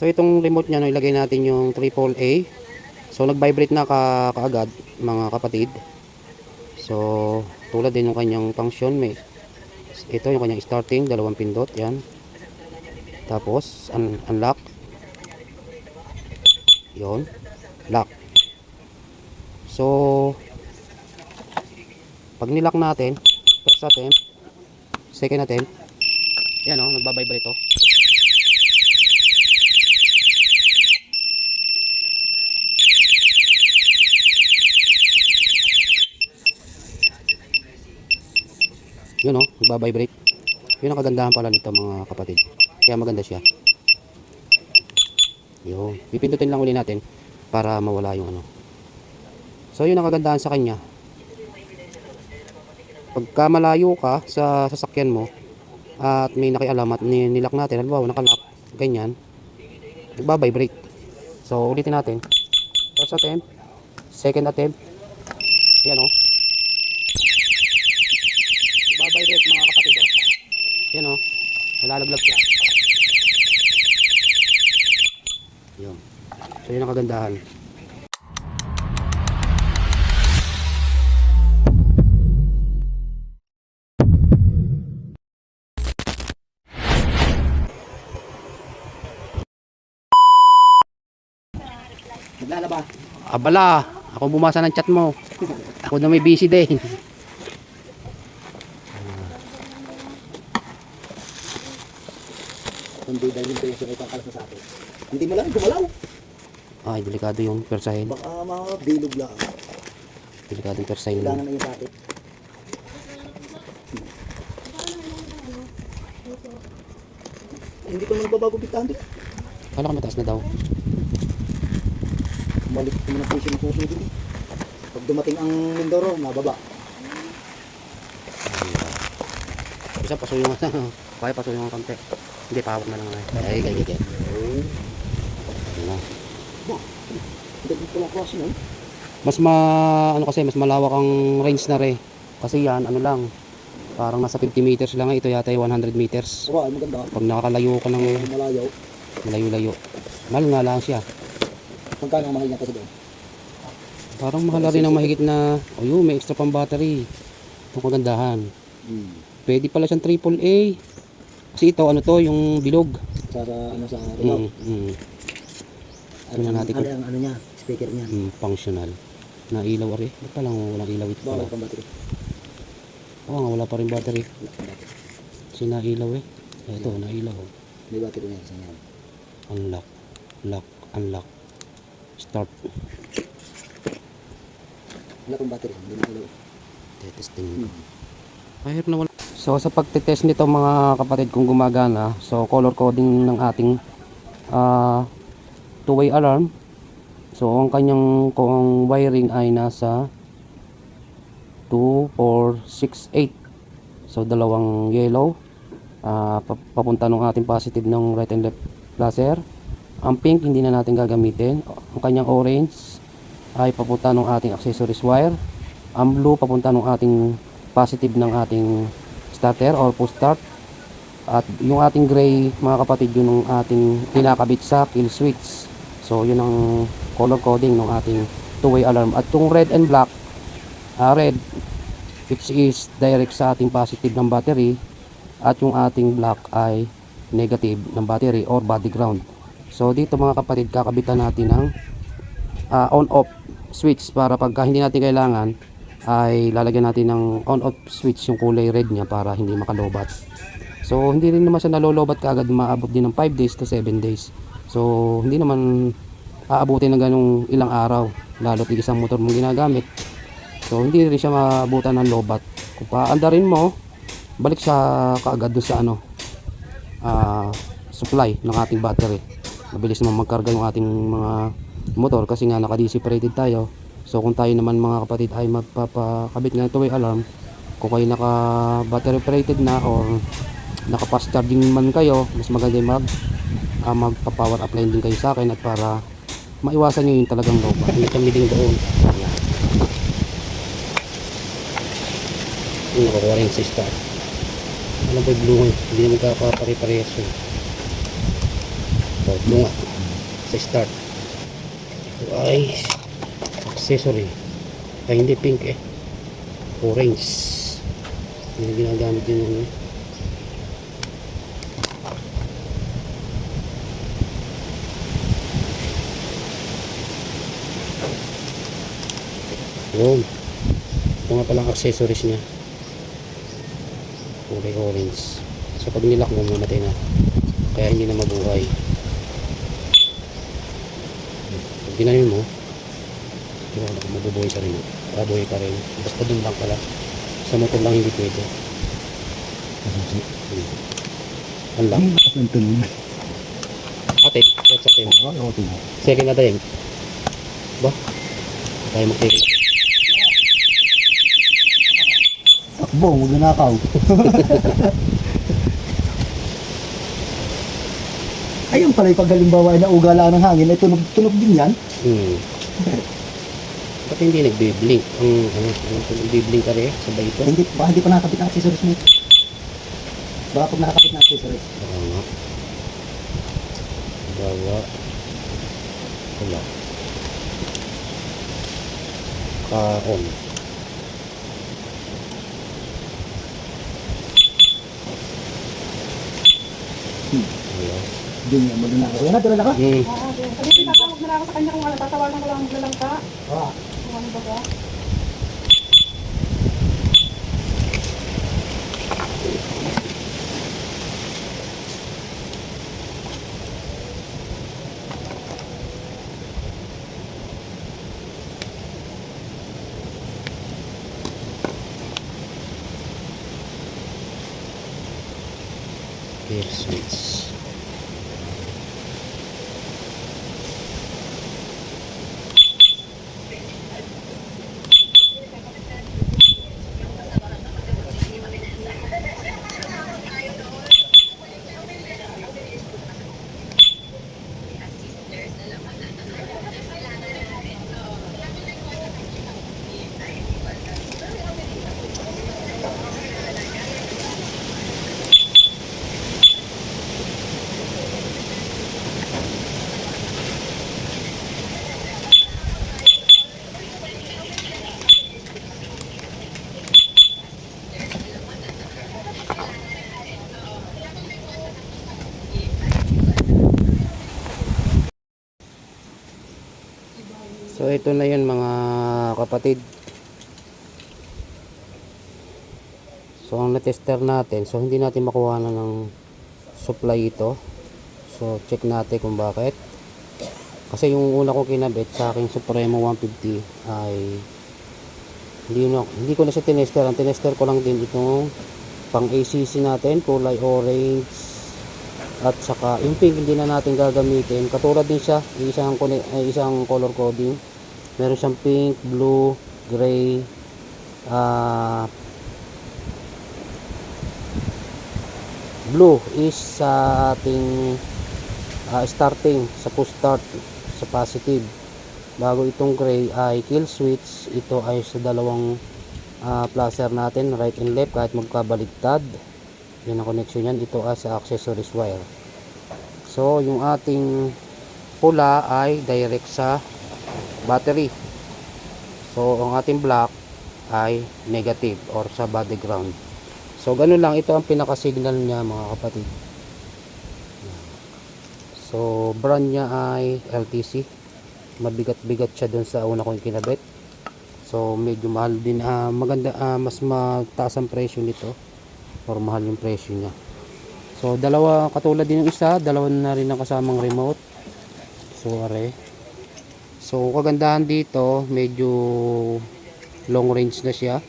So itong remote niya, no, ilagay natin yung AAA. So nag-vibrate na kaagad mga kapatid. So tulad din yung kanyang function, may ito yung kanyang starting, dalawang pindot, yan. Tapos unlock. Yon, lock. So pag nilock natin, first attempt, second attempt, yan o, nagbabibrate to. Yun o, nagbabibrate. Yun ang kagandahan pala nito mga kapatid. Kaya maganda siya. Yun, pipindutin lang uli natin para mawala yung ano. So yun ang kagandahan sa kanya. Pagka malayo ka sa sasakyan mo at may nakialam at nilock natin, halimbawa nakalock, ganyan, nagbabibrate. So ulitin natin. First attempt, second attempt, yan o, nagbabibrate mga kapatid o. Yan o, nalalaglag siya. Yun. So yun ang kagandahan. Naglalaba. Abala, ako bumasa ng chat mo. Ako na may busy din. Hindi dahil yung presyo ay pangkalas na sa akin. Hindi mo lang gumalaw. Ay, delikado yung persahin. Baka mga bilog lang. Delikado yung persahin. Kailangan na yung sakit. Hindi ko nang babago bitahan din. Kala ko mataas na daw. Balik ko na presyo ng puso din. Pag dumating ang Mindoro, nababa. Isa paso yung kaya paso yung konti. Hindi, pahawak na lang ngayon. Ay, kaya. Hindi ko lang klase nun. Mas ano kasi, mas malawak ang range na rin. Kasi yan, ano lang, parang nasa 50 meters lang. Ito yata yung 100 meters. Ura, ay maganda. Pag nakakalayo ka ng Malayaw. layo-layo. Mahal nga lang siya. Magkano ang mahal niya kasi doon? Parang mahal rin ang mahigit na, ayun, may extra pang battery. Ito kagandahan. Pwede pala siyang AAA. Kasi ito, ano to, yung bilog. Sa ano sa remote. Tingnan natin kung ang ano niya, speaker niya. functional. Na ilaw ari. Ba't palang walang ilaw ito pala? Bawal pang battery. Oo nga, wala pa rin battery. Wala pang battery. Kasi nailaw eh. Ito, nailaw. May battery na yan sa niyan. Unlock. Lock. Unlock. Start. Wala pang battery. Hindi na ilaw. Testing. Mahirap na wala. So sa pagtetest nito mga kapatid kung gumagana, so color coding ng ating two-way alarm. So ang kanyang kung wiring ay nasa 2, 4, 6, 8. So dalawang yellow papunta ng ating positive ng right and left laser. Ang pink hindi na natin gagamitin. Ang kanyang orange ay papunta ng ating accessories wire. Ang blue papunta ng ating positive ng ating starter or push start. At yung ating gray mga kapatid, yun yung ating kinakabit sa kill switch. So yun ang color coding ng ating two-way alarm. At yung red and black, red which is direct sa ating positive ng battery, at yung ating black ay negative ng battery or body ground. So dito mga kapatid, kakabitan natin ng on off switch para pagka hindi natin kailangan ay lalagyan natin ng on off switch yung kulay red niya para hindi makalobat. So hindi rin naman siya nalolobat kaagad, maabot din ng 5 days to 7 days. So hindi naman aabutin ng ganung ilang araw, lalo tig isang motor mong ginagamit. So hindi rin siya maabutan ng lobat. Kung paandarin mo, balik siya kaagad doon sa ano, supply ng ating battery. Mabilis naman magkarga yung ating mga motor kasi nga naka DC operated tayo. So kung tayo naman mga kapatid ay magpapakabit ng two-way alarm, kung kayo naka battery operated na or naka fast charging man kayo, mas maganda yung magpa-power apply din kayo sa akin at para maiwasan nyo yung talagang lobat. Hindi kami din doon. Ayan. Yung nakakuha rin sa start. Alam po yung blue, hindi naman kakapare-parehas yun. So So, lunga. Sa start. Ito ay accessory. Ay, hindi pink eh. Orange. Hindi ginagamit din yun eh. Yun. Ito nga palang accessories niya. Kulay orange. So pag nilak mo, mamatay na. Kaya hindi na mabuhay. Pag ginanin mo, mabubuhay pa rin. Mabuhay pa rin. Basta dun lang pala. Sa motor lang hindi pwede. Ang lang. Ang tunog. Atin. That's atin. Oo, tunog. Second na tayo. Ba? Tayo mag-take. Takbo, huwag na nakaw. Ayun pala yung pag halimbawa ay naugala ng hangin, ay tunog din yan. Ba't hindi nagbiblink? Ang nagbiblink ka rin? Sabay ito? Baka hindi pa nakakabit ng accessories mo. Baka pag nakakabit ng accessories. Baka nga. Bawa. Wala. Ka-on. Wala. Hindi niya, maganda ako. Yan na, dala ka. Sabi tatawag na lang ako sa kanya kung ano, tatawagan ko lang maglalangka. Oo. Kung ano ba ba? Gear switch. So ito na yun mga kapatid. So ang na-tester natin, so hindi natin makuha na ng supply ito. So check natin kung bakit. Kasi yung una ko kinabit sa aking Supremo 150 ay hindi ko na siya tinester. Ang tinester ko lang din itong pang ACC natin, kulay orange. At saka yung pink hindi na natin gagamitin. Katulad din siya, isang color coding. Meron siyang pink, blue, gray, blue is sa ating starting sa push start sa positive. Bago itong gray ay kill switch. Ito ay sa dalawang placer natin, right and left, kahit magkabaligtad. Yan ang connection yan. Ito ay sa accessories wire. So yung ating pula ay direct sa battery. So ang ating black ay negative or sa body ground. So ganun lang, ito ang pinaka signal niya mga kapatid. So brand niya ay LTC. Mabigat-bigat siya dun sa una kong kinabit. So medyo mahal din, maganda, mas mataas ang presyo nito or mahal yung presyo niya. So dalawa, katulad din yung isa, dalawa na rin ang kasamang remote. So are. So kagandahan dito, medyo long range na siya.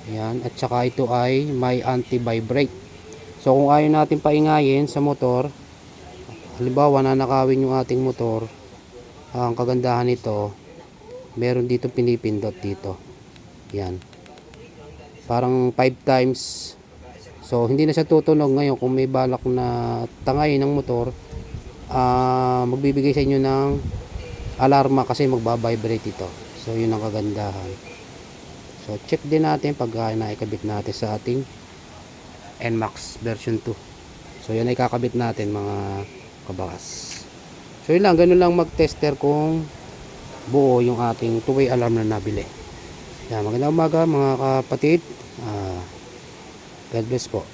Ayan, at saka ito ay may anti-vibrate. So kung ayaw natin paingayin sa motor, halimbawa nanakawin yung ating motor, ang kagandahan nito, meron dito pinipindot dito. Yan. Parang 5 times. So hindi na siya tutunog ngayon kung may balak na tangayin ng motor. Magbibigay sa inyo ng alarma kasi magbabibrate ito. So yun ang kagandahan. So check din natin pag naikabit natin sa ating NMAX version 2. So yan ay kakabit natin mga kabakas. So yun lang, ganun lang mag-tester kung buo yung ating two-way alarm na nabili. Yan, magandang umaga mga kapatid. God bless po.